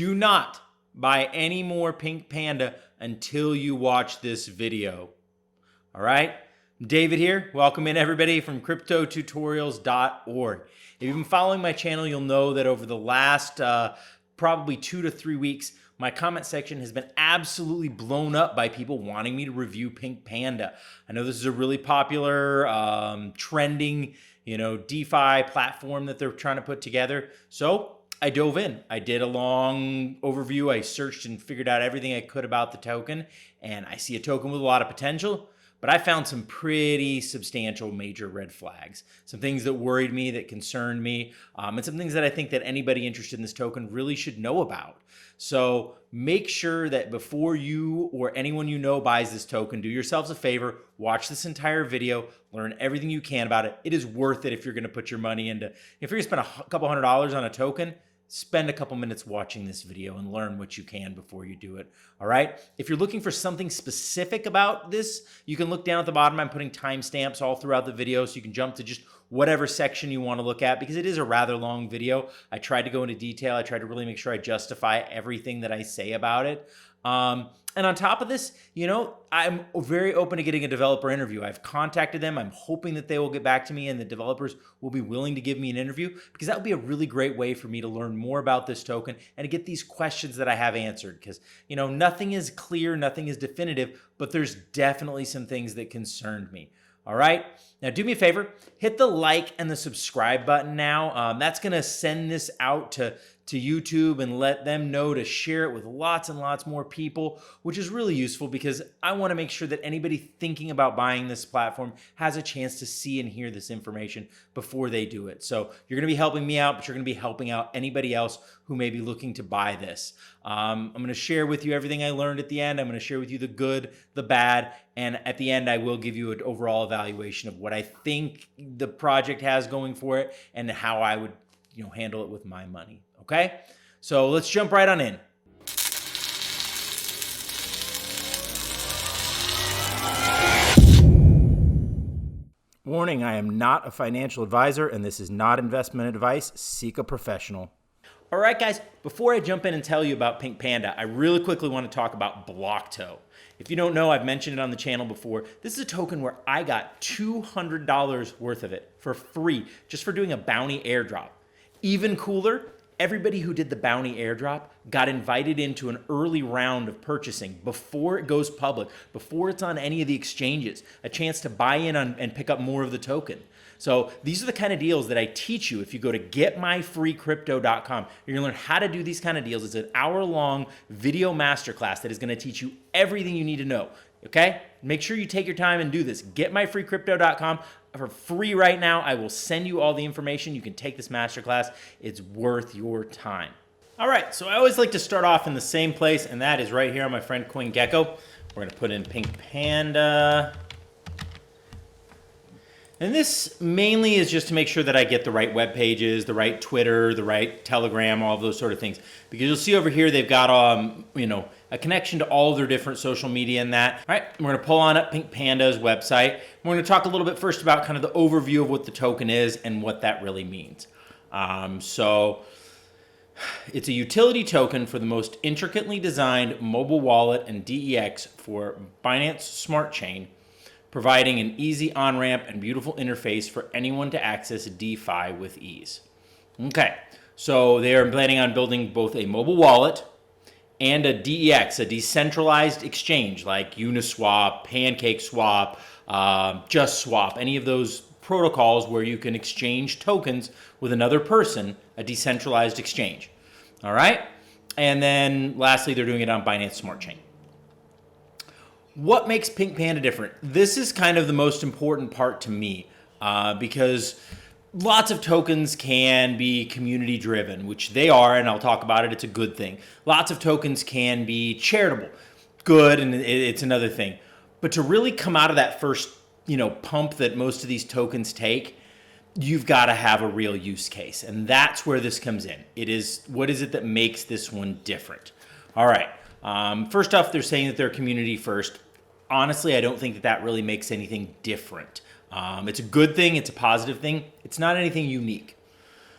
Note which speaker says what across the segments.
Speaker 1: do not buy any more Pink Panda until you watch this video. All right? David here. Welcome in everybody from cryptotutorials.org. If you've been following my channel, you'll know that over the last probably 2 to 3 weeks, my comment section has been absolutely blown up by people wanting me to review Pink Panda. I know this is a really popular, trending, DeFi platform that they're trying to put together. So I dove in. I did a long overview. I searched and figured out everything I could about the token, and I see a token with a lot of potential. But I found some pretty substantial major red flags, some things that worried me, that concerned me, and some things that I think that anybody interested in this token really should know about. So make sure that before you or anyone you know buys this token, do yourselves a favor, watch this entire video, learn everything you can about it. It is worth it if you're going to put your money into, if you're going to spend a couple $100s on a token, spend a couple minutes watching this video and learn what you can before you do it. All right. If you're looking for something specific about this, you can look down at the bottom. I'm putting timestamps all throughout the video, so you can jump to just whatever section you want to look at, because it is a rather long video. I tried to go into detail. I tried to really make sure I justify everything that I say about it. And on top of this, I'm very open to getting a developer interview. I've contacted them. I'm hoping that they will get back to me and the developers will be willing to give me an interview, because that would be a really great way for me to learn more about this token and to get these questions that I have answered. Because, nothing is clear, nothing is definitive, but there's definitely some things that concerned me. All right. Now do me a favor, hit the like and the subscribe button now. That's going to send this out to YouTube and let them know to share it with lots and lots more people, which is really useful because I want to make sure that anybody thinking about buying this platform has a chance to see and hear this information before they do it. So you're going to be helping me out, but you're going to be helping out anybody else who may be looking to buy this. I'm going to share with you everything I learned at the end. I'm going to share with you the good, the bad, and at the end, I will give you an overall evaluation of what I think the project has going for it and how I would handle it with my money. Okay, so let's jump right on in. Warning, I am not a financial advisor and this is not investment advice. Seek a professional. All right, guys, before I jump in and tell you about Pink Panda, I really quickly want to talk about Blockto. If you don't know, I've mentioned it on the channel before. This is a token where I got $200 worth of it for free just for doing a bounty airdrop. Even cooler, everybody who did the bounty airdrop got invited into an early round of purchasing before it goes public, before it's on any of the exchanges, a chance to buy in on and pick up more of the token. So these are the kind of deals that I teach you. If you go to getmyfreecrypto.com, you're gonna learn how to do these kind of deals. It's an hour-long video masterclass that is gonna teach you everything you need to know, okay? Make sure you take your time and do this. Getmyfreecrypto.com. For free right now, I will send you all the information. You can take this masterclass. It's worth your time. All right, so I always like to start off in the same place, and that is right here on my friend CoinGecko. We're gonna put in Pink Panda. And this mainly is just to make sure that I get the right web pages, the right Twitter, the right Telegram, all of those sort of things. Because you'll see over here, they've got, a connection to all of their different social media and that. All right, we're gonna pull on up Pink Panda's website. We're gonna talk a little bit first about kind of the overview of what the token is and what that really means. So it's a utility token for the most intricately designed mobile wallet and DEX for Binance Smart Chain, providing an easy on-ramp and beautiful interface for anyone to access DeFi with ease. Okay, so they are planning on building both a mobile wallet and a DEX, a decentralized exchange like Uniswap, PancakeSwap, JustSwap, any of those protocols where you can exchange tokens with another person, a decentralized exchange. All right, and then lastly, they're doing it on Binance Smart Chain. What makes Pink Panda different? This is kind of the most important part to me because lots of tokens can be community driven, which they are, and I'll talk about it. It's a good thing. Lots of tokens can be charitable, good, and it's another thing. But to really come out of that first, pump that most of these tokens take, you've got to have a real use case, and that's where this comes in. What is it that makes this one different? All right. First off, they're saying that they're community first. Honestly, I don't think that really makes anything different. It's a good thing. It's a positive thing. It's not anything unique.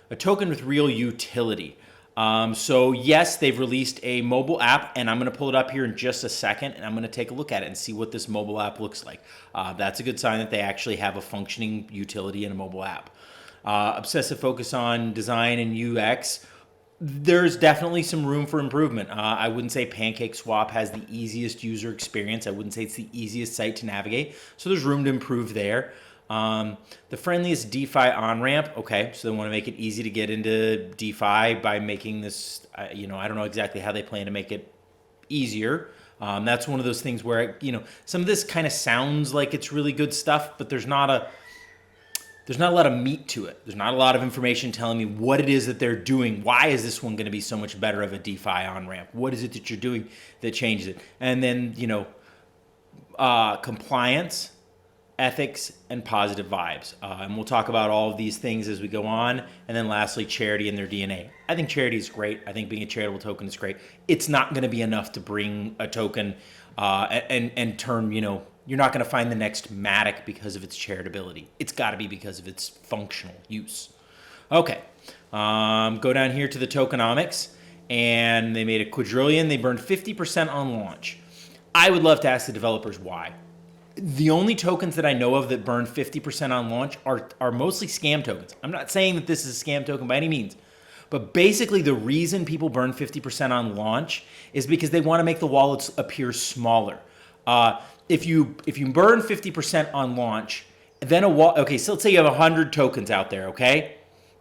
Speaker 1: A token with real utility. So yes, they've released a mobile app, and I'm going to pull it up here in just a second, and I'm going to take a look at it and see what this mobile app looks like. That's a good sign that they actually have a functioning utility in a mobile app. Obsessive focus on design and UX. There's definitely some room for improvement. I wouldn't say PancakeSwap has the easiest user experience. I wouldn't say it's the easiest site to navigate. So there's room to improve there. The friendliest DeFi on-ramp. Okay, so they want to make it easy to get into DeFi by making this, I don't know exactly how they plan to make it easier. That's one of those things where, some of this kind of sounds like it's really good stuff, but there's not a lot of meat to it. There's not a lot of information telling me what it is that they're doing. Why is this one going to be so much better of a DeFi on-ramp? What is it that you're doing that changes it? And then, compliance, ethics, and positive vibes. And we'll talk about all of these things as we go on. And then lastly, charity and their DNA. I think charity is great. I think being a charitable token is great. It's not going to be enough to bring a token and turn, you're not going to find the next Matic because of its charitability. It's got to be because of its functional use. Okay, go down here to the tokenomics, and they made a quadrillion. They burned 50% on launch. I would love to ask the developers why. The only tokens that I know of that burn 50% on launch are mostly scam tokens. I'm not saying that this is a scam token by any means, but basically the reason people burn 50% on launch is because they want to make the wallets appear smaller. If you burn 50% on launch, then so let's say you have 100 tokens out there, okay?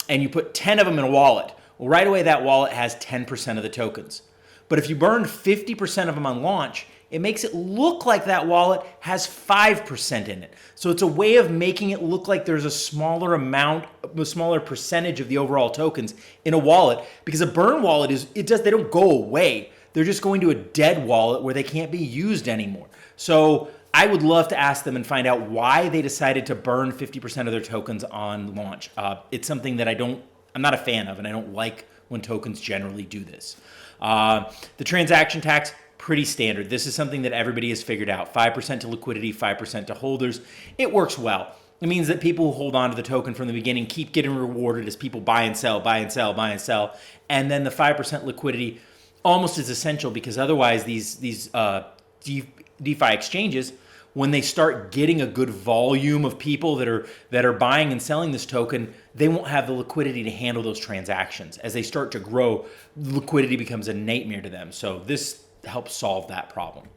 Speaker 1: And you put 10 of them in a wallet. Well, right away that wallet has 10% of the tokens. But if you burn 50% of them on launch, it makes it look like that wallet has 5% in it. So it's a way of making it look like there's a smaller percentage of the overall tokens in a wallet, because a burn wallet they don't go away. They're just going to a dead wallet where they can't be used anymore. So I would love to ask them and find out why they decided to burn 50% of their tokens on launch. It's something that I'm not a fan of, and I don't like when tokens generally do this. The transaction tax, pretty standard. This is something that everybody has figured out. 5% to liquidity, 5% to holders. It works well. It means that people who hold on to the token from the beginning keep getting rewarded as people buy and sell, buy and sell, buy and sell. And then the 5% liquidity almost is essential, because otherwise these DeFi exchanges, when they start getting a good volume of people that are buying and selling this token, they won't have the liquidity to handle those transactions. As they start to grow, liquidity becomes a nightmare to them. So this helps solve that problem.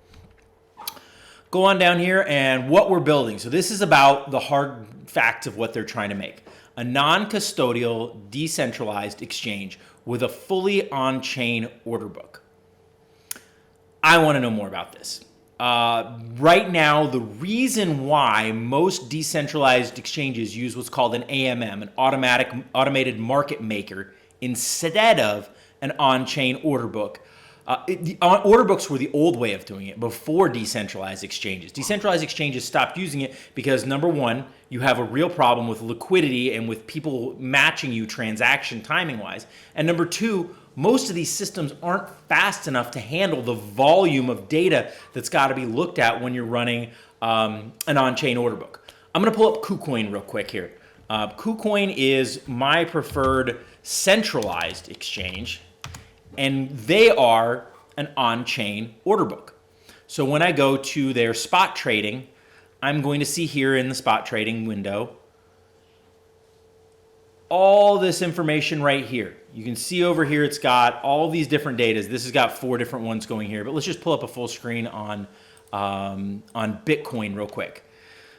Speaker 1: Go on down here and what we're building. So this is about the hard facts of what they're trying to make. A non-custodial, decentralized exchange with a fully on-chain order book. I want to know more about this. Right now, the reason why most decentralized exchanges use what's called an AMM, an automated market maker, instead of an on-chain order book. Order books were the old way of doing it before decentralized exchanges. Decentralized exchanges stopped using it because, number one, you have a real problem with liquidity and with people matching you transaction timing-wise. And number two, most of these systems aren't fast enough to handle the volume of data that's got to be looked at when you're running an on-chain order book. I'm going to pull up KuCoin real quick here. KuCoin is my preferred centralized exchange, and they are an on-chain order book. So when I go to their spot trading, I'm going to see here in the spot trading window all this information right here. You can see over here it's got all these different data. This has got 4 different ones going here, but let's just pull up a full screen on Bitcoin real quick.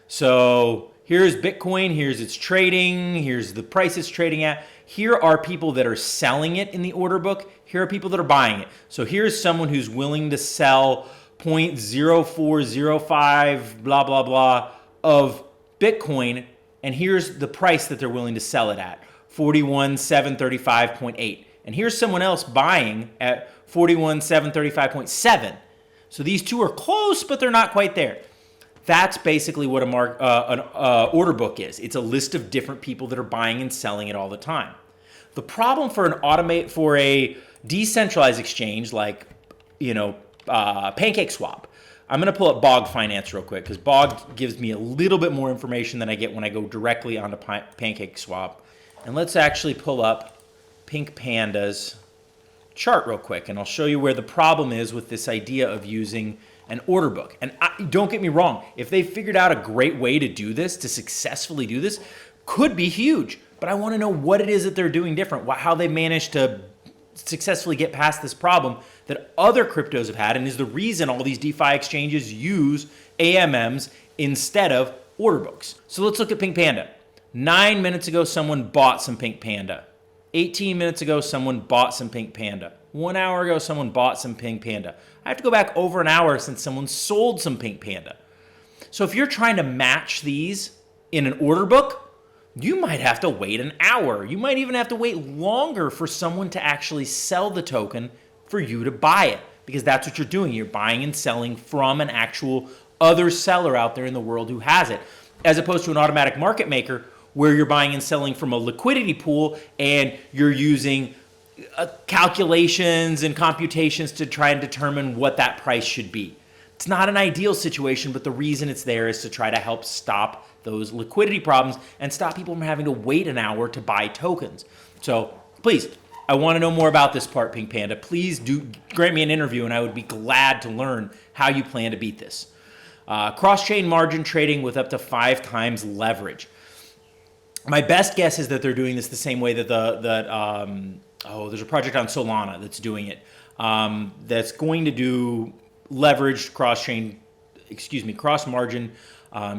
Speaker 1: So here's Bitcoin, here's its trading, here's the price it's trading at. Here are people that are selling it in the order book. Here are people that are buying it. So here's someone who's willing to sell 0.0405 blah, blah, blah of Bitcoin. And here's the price that they're willing to sell it at, 41,735.8. And here's someone else buying at 41,735.7. So these two are close, but they're not quite there. That's basically what an order book is. It's a list of different people that are buying and selling it all the time. The problem for a decentralized exchange like, PancakeSwap. I'm going to pull up Bog Finance real quick because Bog gives me a little bit more information than I get when I go directly onto PancakeSwap. And let's actually pull up Pink Panda's chart real quick, and I'll show you where the problem is with this idea of using an order book. And don't get me wrong, if they figured out a great way to do this, to successfully do this, could be huge. But I want to know what it is that they're doing different, how they managed to successfully get past this problem that other cryptos have had, and is the reason all these DeFi exchanges use AMMs instead of order books. So let's look at Pink Panda. 9 minutes ago, someone bought some Pink Panda. 18 minutes ago, someone bought some Pink Panda. 1 hour ago, someone bought some Pink Panda. I have to go back over an hour since someone sold some Pink Panda. So if you're trying to match these in an order book, you might have to wait an hour. You might even have to wait longer for someone to actually sell the token for you to buy it, because that's what you're doing. You're buying and selling from an actual other seller out there in the world who has it, as opposed to an automatic market maker where you're buying and selling from a liquidity pool and you're using calculations and computations to try and determine what that price should be. It's not an ideal situation, but the reason it's there is to try to help stop those liquidity problems and stop people from having to wait an hour to buy tokens. So please, I want to know more about this part, Pink Panda. Please do grant me an interview, and I would be glad to learn how you plan to beat this. Cross-chain margin trading with up to 5 times leverage. My best guess is that they're doing this the same way that there's a project on Solana that's doing it. That's going to do leveraged cross-margin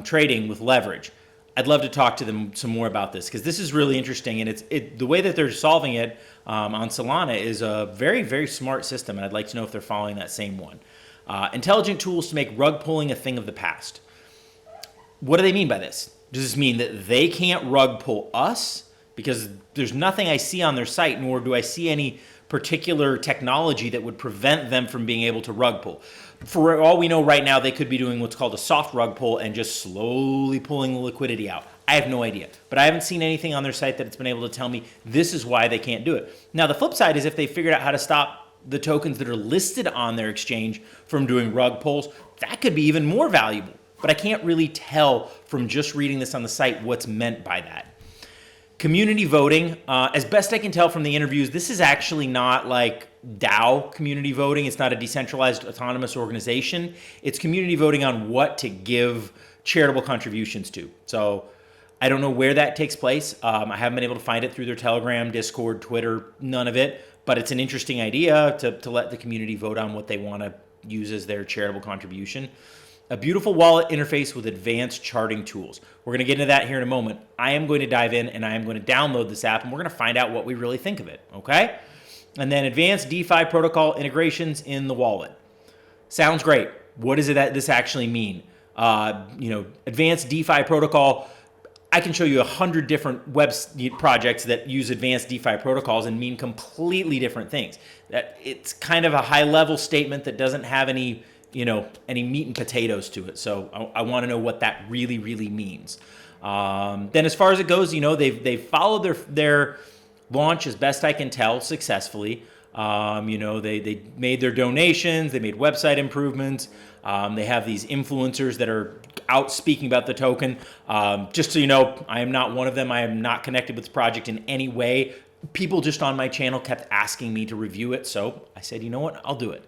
Speaker 1: trading with leverage. I'd love to talk to them some more about this, because this is really interesting, and the way that they're solving it on Solana is a very, very smart system, and I'd like to know if they're following that same one. Intelligent tools to make rug pulling a thing of the past. What do they mean by this? Does this mean that they can't rug pull us? Because there's nothing I see on their site, nor do I see any particular technology that would prevent them from being able to rug pull. For all we know right now, they could be doing what's called a soft rug pull and just slowly pulling the liquidity out. I have no idea, but I haven't seen anything on their site that's been able to tell me this is why they can't do it. Now, the flip side is if they figured out how to stop the tokens that are listed on their exchange from doing rug pulls, that could be even more valuable. But I can't really tell from just reading this on the site what's meant by that. Community voting, as best I can tell from the interviews, this is actually not like DAO community voting. It's not a decentralized autonomous organization. It's community voting on what to give charitable contributions to. So I don't know where that takes place. I haven't been able to find it through their Telegram, Discord, Twitter, none of it. But it's an interesting idea to let the community vote on what they want to use as their charitable contribution. A beautiful wallet interface with advanced charting tools. We're going to get into that here in a moment. I am going to dive in and I am going to download this app, and we're going to find out what we really think of it, okay? And then advanced DeFi protocol integrations in the wallet. Sounds great. What does this actually mean? Advanced DeFi protocol, I can show you 100 different web projects that use advanced DeFi protocols and mean completely different things. That it's kind of a high-level statement that doesn't have any meat and potatoes to it. So I want to know what that really, really means. Then as far as it goes, they've followed their launch, as best I can tell, successfully. They made their donations, they made website improvements. They have these influencers that are out speaking about the token. Just so you know, I am not one of them. I am not connected with this project in any way. People just on my channel kept asking me to review it. So I said, you know what, I'll do it.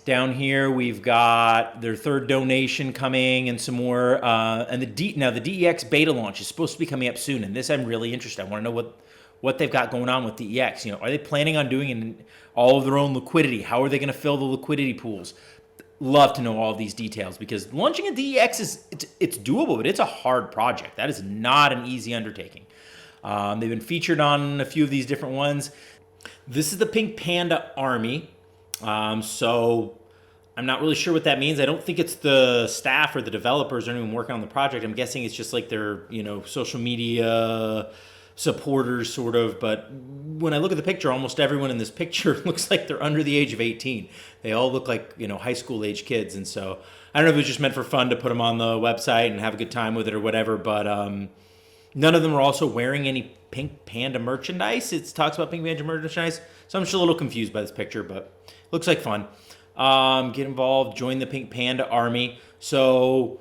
Speaker 1: Down here, we've got their third donation coming and some more. And the DEX beta launch is supposed to be coming up soon. And this I'm really interested. I want to know what they've got going on with DEX. Are they planning on doing all of their own liquidity? How are they going to fill the liquidity pools? Love to know all of these details, because launching a DEX it's doable, but it's a hard project. That is not an easy undertaking. They've been featured on a few of these different ones. This is the Pink Panda Army. So I'm not really sure what that means. I don't think it's the staff or the developers or anyone working on the project. I'm guessing it's just like their, social media supporters sort of. But when I look at the picture, almost everyone in this picture looks like they're under the age of 18. They all look like, high school age kids. And so I don't know if it was just meant for fun to put them on the website and have a good time with it or whatever, but, none of them are also wearing any Pink Panda merchandise. It talks about Pink Panda merchandise. So I'm just a little confused by this picture, but looks like fun. Get involved, join the Pink Panda Army. So,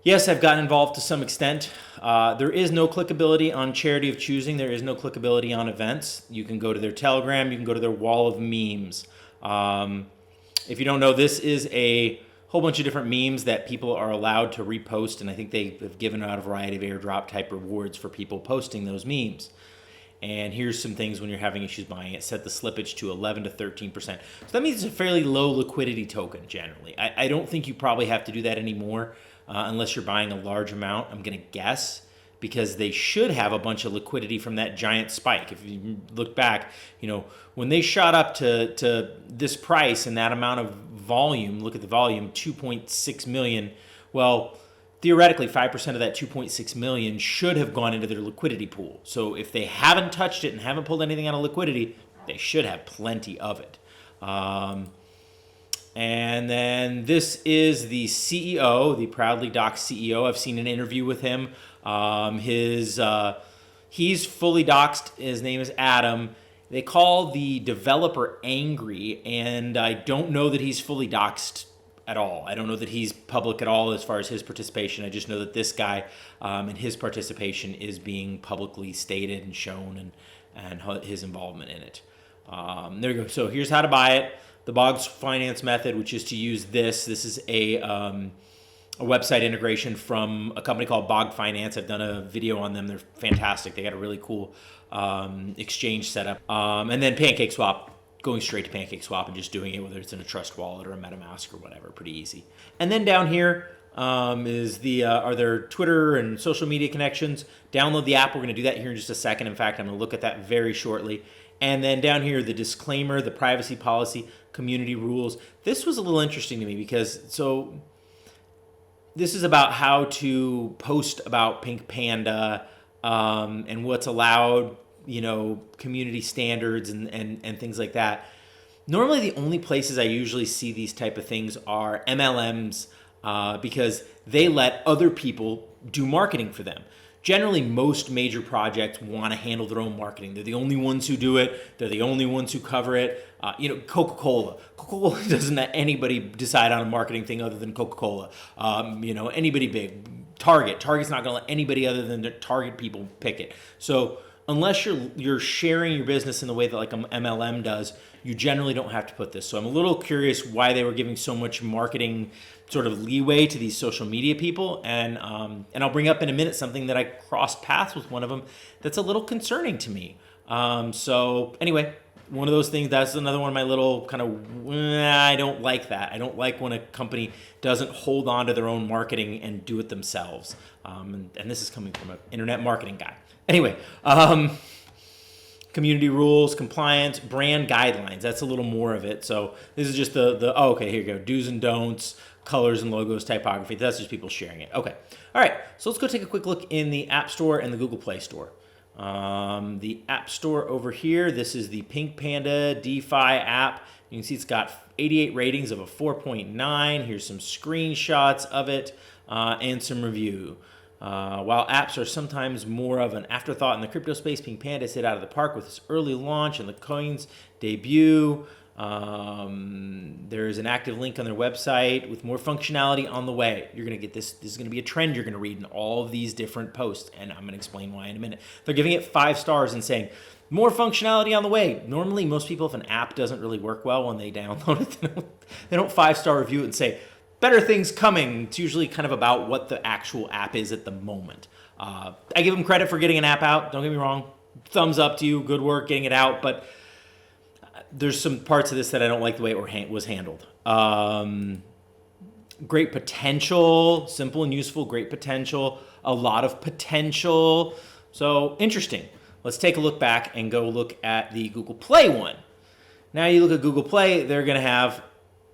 Speaker 1: Yes, I've gotten involved to some extent. There is no clickability on Charity of Choosing. There is no clickability on events. You can go to their Telegram. You can go to their wall of memes. If you don't know, this is a whole bunch of different memes that people are allowed to repost, and I think they have given out a variety of airdrop type rewards for people posting those memes. And here's some things when you're having issues buying it. Set the slippage to 11 to 13%. So that means it's a fairly low liquidity token generally. I don't think you probably have to do that anymore unless you're buying a large amount, I'm going to guess, because they should have a bunch of liquidity from that giant spike. If you look back, when they shot up to this price and that amount of volume, look at the volume, 2.6 million. Well, theoretically, 5% of that 2.6 million should have gone into their liquidity pool. So if they haven't touched it and haven't pulled anything out of liquidity, they should have plenty of it. And then this is the CEO, the proudly doxxed CEO. I've seen an interview with him. He's fully doxxed. His name is Adam. They call the developer angry, and I don't know that he's fully doxxed at all. I don't know that he's public at all as far as his participation. I just know that this guy and his participation is being publicly stated and shown, and his involvement in it. There you go. So here's how to buy it. The Boggs Finance method, which is to use this. This is a website integration from a company called Bogg Finance. I've done a video on them. They're fantastic. They got a really cool exchange setup. And then PancakeSwap, going straight to PancakeSwap and just doing it, whether it's in a Trust Wallet or a MetaMask or whatever, pretty easy. And then down here are their Twitter and social media connections. Download the app. We're going to do that here in just a second. In fact, I'm going to look at that very shortly. And then down here, the disclaimer, the privacy policy, community rules. This was a little interesting to me because this is about how to post about Pink Panda and what's allowed, community standards and things like that. Normally, the only places I usually see these type of things are MLMs because they let other people do marketing for them. Generally, most major projects want to handle their own marketing. They're the only ones who do it. They're the only ones who cover it. Coca-Cola. Coca-Cola doesn't let anybody decide on a marketing thing other than Coca-Cola. Anybody big. Target's not going to let anybody other than the Target people pick it. So unless you're sharing your business in the way that like an MLM does, you generally don't have to put this. So I'm a little curious why they were giving so much marketing sort of leeway to these social media people. And I'll bring up in a minute something that I crossed paths with one of them that's a little concerning to me. So anyway, one of those things, that's another one of my little kind of, I don't like that. I don't like when a company doesn't hold on to their own marketing and do it themselves. And this is coming from an internet marketing guy. Anyway, community rules, compliance, brand guidelines. That's a little more of it. So this is just okay, here you go. Do's and don'ts, colors and logos, typography. That's just people sharing it. Okay. All right. So let's go take a quick look in the App Store and the Google Play Store. The App Store over here, this is the Pink Panda DeFi app. You can see it's got 88 ratings of a 4.9. Here's some screenshots of it and some review. While apps are sometimes more of an afterthought in the crypto space, Pink Panda hit out of the park with its early launch and the coin's debut. There's an active link on their website with more functionality on the way. You're going to get this. This is going to be a trend you're going to read in all of these different posts, and I'm going to explain why in a minute. They're giving it 5 stars and saying, more functionality on the way. Normally, most people, if an app doesn't really work well when they download it, they don't 5-star review it and say, better things coming. It's usually kind of about what the actual app is at the moment. I give them credit for getting an app out. Don't get me wrong. Thumbs up to you. Good work getting it out. But there's some parts of this that I don't like the way it was handled. Great potential. Simple and useful. Great potential. A lot of potential. So interesting. Let's take a look back and go look at the Google Play one. Now you look at Google Play. They're going to have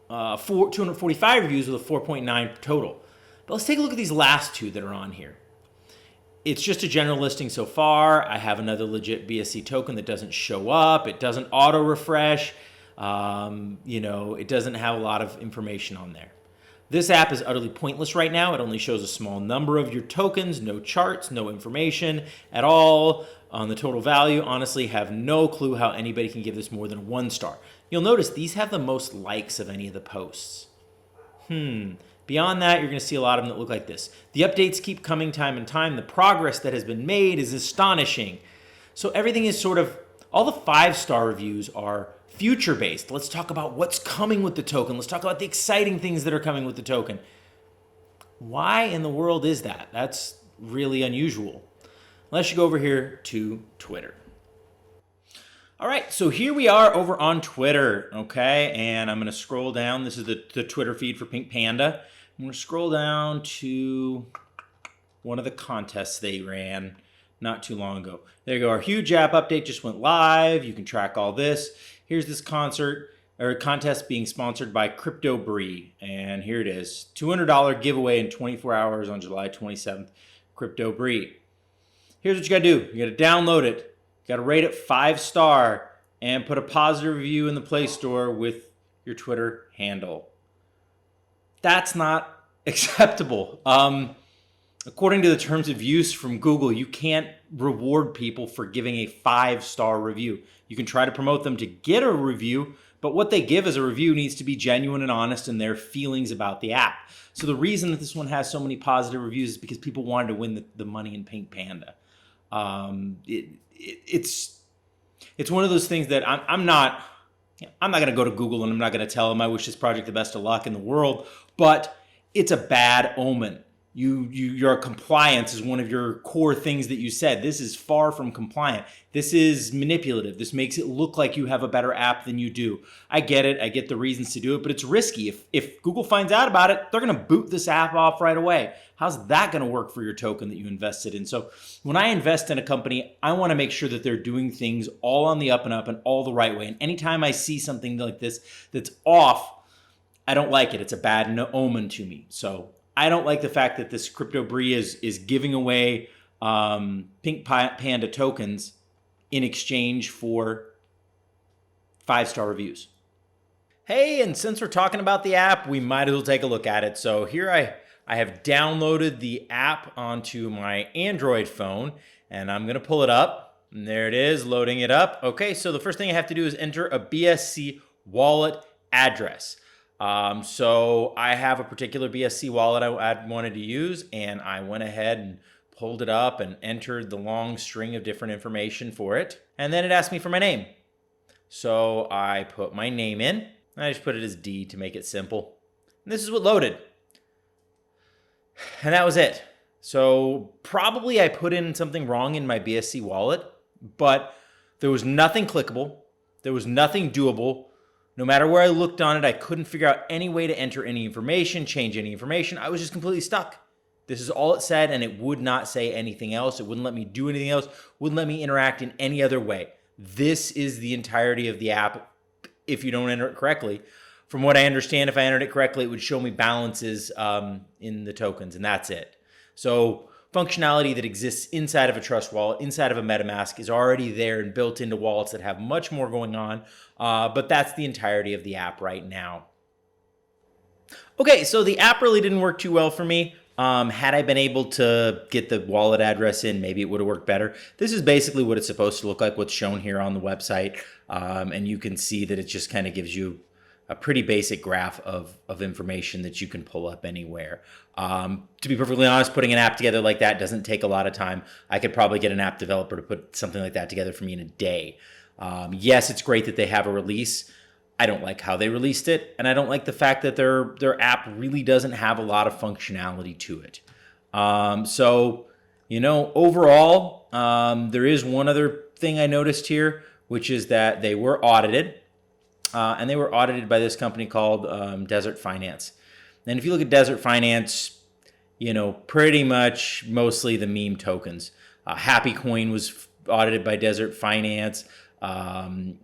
Speaker 1: 245 reviews with a 4.9 total. But let's take a look at these last 2 that are on here. It's just a general listing so far. I have another legit BSC token that doesn't show up. It doesn't auto refresh. It doesn't have a lot of information on there. This app is utterly pointless right now. It only shows a small number of your tokens, no charts, no information at all on the total value. Honestly, have no clue how anybody can give this more than 1 star. You'll notice these have the most likes of any of the posts. Beyond that, you're going to see a lot of them that look like this. The updates keep coming time and time. The progress that has been made is astonishing. So everything is sort of, all the 5-star reviews are future-based. Let's talk about what's coming with the token. Let's talk about the exciting things that are coming with the token. Why in the world is that? That's really unusual. Let's go over here to Twitter. All right, so here we are over on Twitter, okay? And I'm going to scroll down. This is the Twitter feed for Pink Panda. I'm going to scroll down to one of the contests they ran not too long ago. There you go. Our huge app update just went live. You can track all this. Here's this contest being sponsored by Crypto Brie. And here it is. $200 giveaway in 24 hours on July 27th. Crypto Brie. Here's what you got to do. You got to download it. You got to rate it 5-star and put a positive review in the Play Store with your Twitter handle. That's not acceptable. According to the terms of use from Google, you can't reward people for giving a 5-star review. You can try to promote them to get a review, but what they give as a review needs to be genuine and honest in their feelings about the app. So the reason that this one has so many positive reviews is because people wanted to win the money in Pink Panda. It's one of those things that I'm not going to go to Google and I'm not going to tell them I wish this project the best of luck in the world, but it's a bad omen. Your compliance is one of your core things that you said. This is far from compliant. This is manipulative. This makes it look like you have a better app than you do. I get it. I get the reasons to do it, but it's risky. If Google finds out about it, they're going to boot this app off right away. How's that going to work for your token that you invested in? So when I invest in a company, I want to make sure that they're doing things all on the up and up and all the right way. And anytime I see something like this that's off, I don't like it. It's a bad omen to me. So I don't like the fact that this Crypto Brie is giving away Pink Panda tokens in exchange for 5-star reviews. Hey, and since we're talking about the app, we might as well take a look at it. So here I have downloaded the app onto my Android phone, and I'm going to pull it up. And there it is, loading it up. Okay, so the first thing I have to do is enter a BSC wallet address. So I have a particular BSC wallet I wanted to use, and I went ahead and pulled it up and entered the long string of different information for it. And then it asked me for my name. So I put my name in. I just put it as D to make it simple. And this is what loaded. And that was it. So probably I put in something wrong in my BSC wallet, but there was nothing clickable. There was nothing doable. No matter where I looked on it, I couldn't figure out any way to enter any information, change any information. I was just completely stuck. This is all it said, and it would not say anything else. It wouldn't let me do anything else, wouldn't let me interact in any other way. This is the entirety of the app if you don't enter it correctly. From what I understand, if I entered it correctly, it would show me balances in the tokens, and that's it. So functionality that exists inside of a Trust wallet, inside of a MetaMask, is already there and built into wallets that have much more going on. But that's the entirety of the app right now. Okay, so the app really didn't work too well for me. Had I been able to get the wallet address in, maybe it would have worked better. This is basically what it's supposed to look like, what's shown here on the website. And you can see that it just kind of gives you a pretty basic graph of information that you can pull up anywhere. To be perfectly honest, putting an app together like that doesn't take a lot of time. I could probably get an app developer to put something like that together for me in a day. Yes, it's great that they have a release. I don't like how they released it, and I don't like the fact that their app really doesn't have a lot of functionality to it. So, overall, there is one other thing I noticed here, which is that they were audited. And they were audited by this company called Desert Finance. And if you look at Desert Finance, pretty much mostly the meme tokens. Happy Coin was audited by Desert Finance. Baby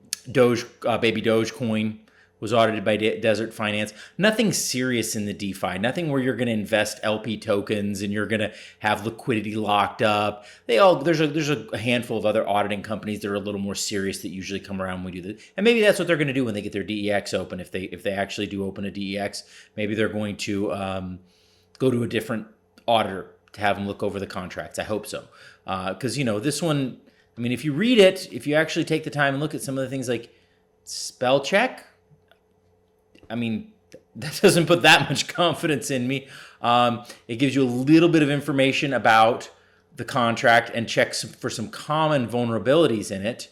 Speaker 1: Dogecoin was audited by Desert Finance. Nothing serious in the DeFi. Nothing where you're going to invest LP tokens and you're going to have liquidity locked up. There's a handful of other auditing companies that are a little more serious that usually come around when we do that. And maybe that's what they're going to do when they get their DEX open. If they actually do open a DEX, maybe they're going to go to a different auditor to have them look over the contracts. I hope so. Because this one, if you read it, if you actually take the time and look at some of the things like spell check, that doesn't put that much confidence in me. It gives you a little bit of information about the contract and checks for some common vulnerabilities in it.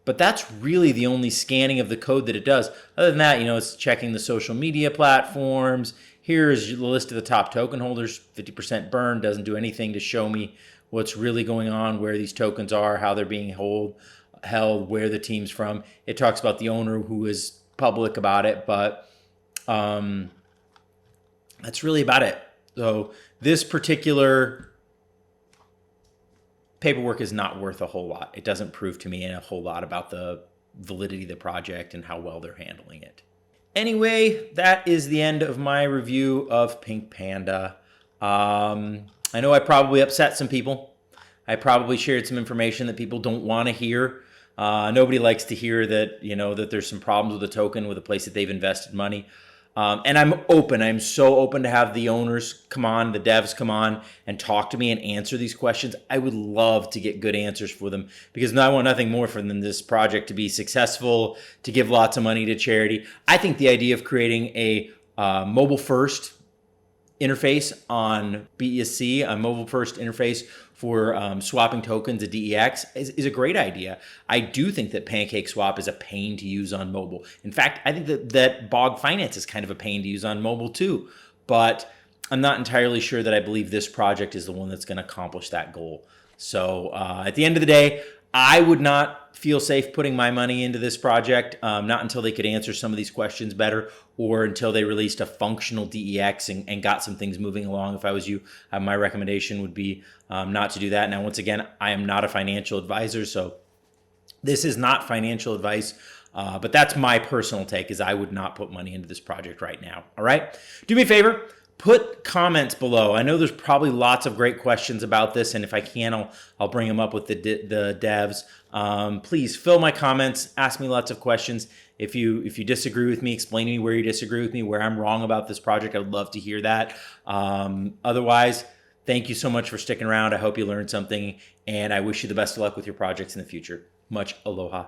Speaker 1: But that's really the only scanning of the code that it does. Other than that, it's checking the social media platforms. Here's the list of the top token holders. 50% burn, doesn't do anything to show me what's really going on, where these tokens are, how they're being held, where the team's from. It talks about the owner who is public about it, but that's really about it. So this particular paperwork is not worth a whole lot. It doesn't prove to me a whole lot about the validity of the project and how well they're handling it. Anyway, that is the end of my review of Pink Panda. I know I probably upset some people. I probably shared some information that people don't want to hear. Nobody likes to hear that, that there's some problems with a token, with a place that they've invested money. And I'm so open to have the owners come on, the devs come on and talk to me and answer these questions. I would love to get good answers for them, because I want nothing more from this project to be successful, to give lots of money to charity. I think the idea of creating a mobile first interface on BSC, a mobile first interface for swapping tokens to DEX is a great idea. I do think that PancakeSwap is a pain to use on mobile. In fact, I think that Bog Finance is kind of a pain to use on mobile too. But I'm not entirely sure that I believe this project is the one that's going to accomplish that goal. So at the end of the day, I would not feel safe putting my money into this project, not until they could answer some of these questions better, or until they released a functional DEX and got some things moving along. If I was you, my recommendation would be not to do that. Now, once again, I am not a financial advisor, so this is not financial advice, but that's my personal take, is I would not put money into this project right now. All right? Do me a favor. Put comments below. I know there's probably lots of great questions about this, and if I can, I'll bring them up with the devs. Please fill my comments. Ask me lots of questions. If you disagree with me, explain to me where you disagree with me, where I'm wrong about this project. I would love to hear that. Otherwise, thank you so much for sticking around. I hope you learned something, and I wish you the best of luck with your projects in the future. Much aloha.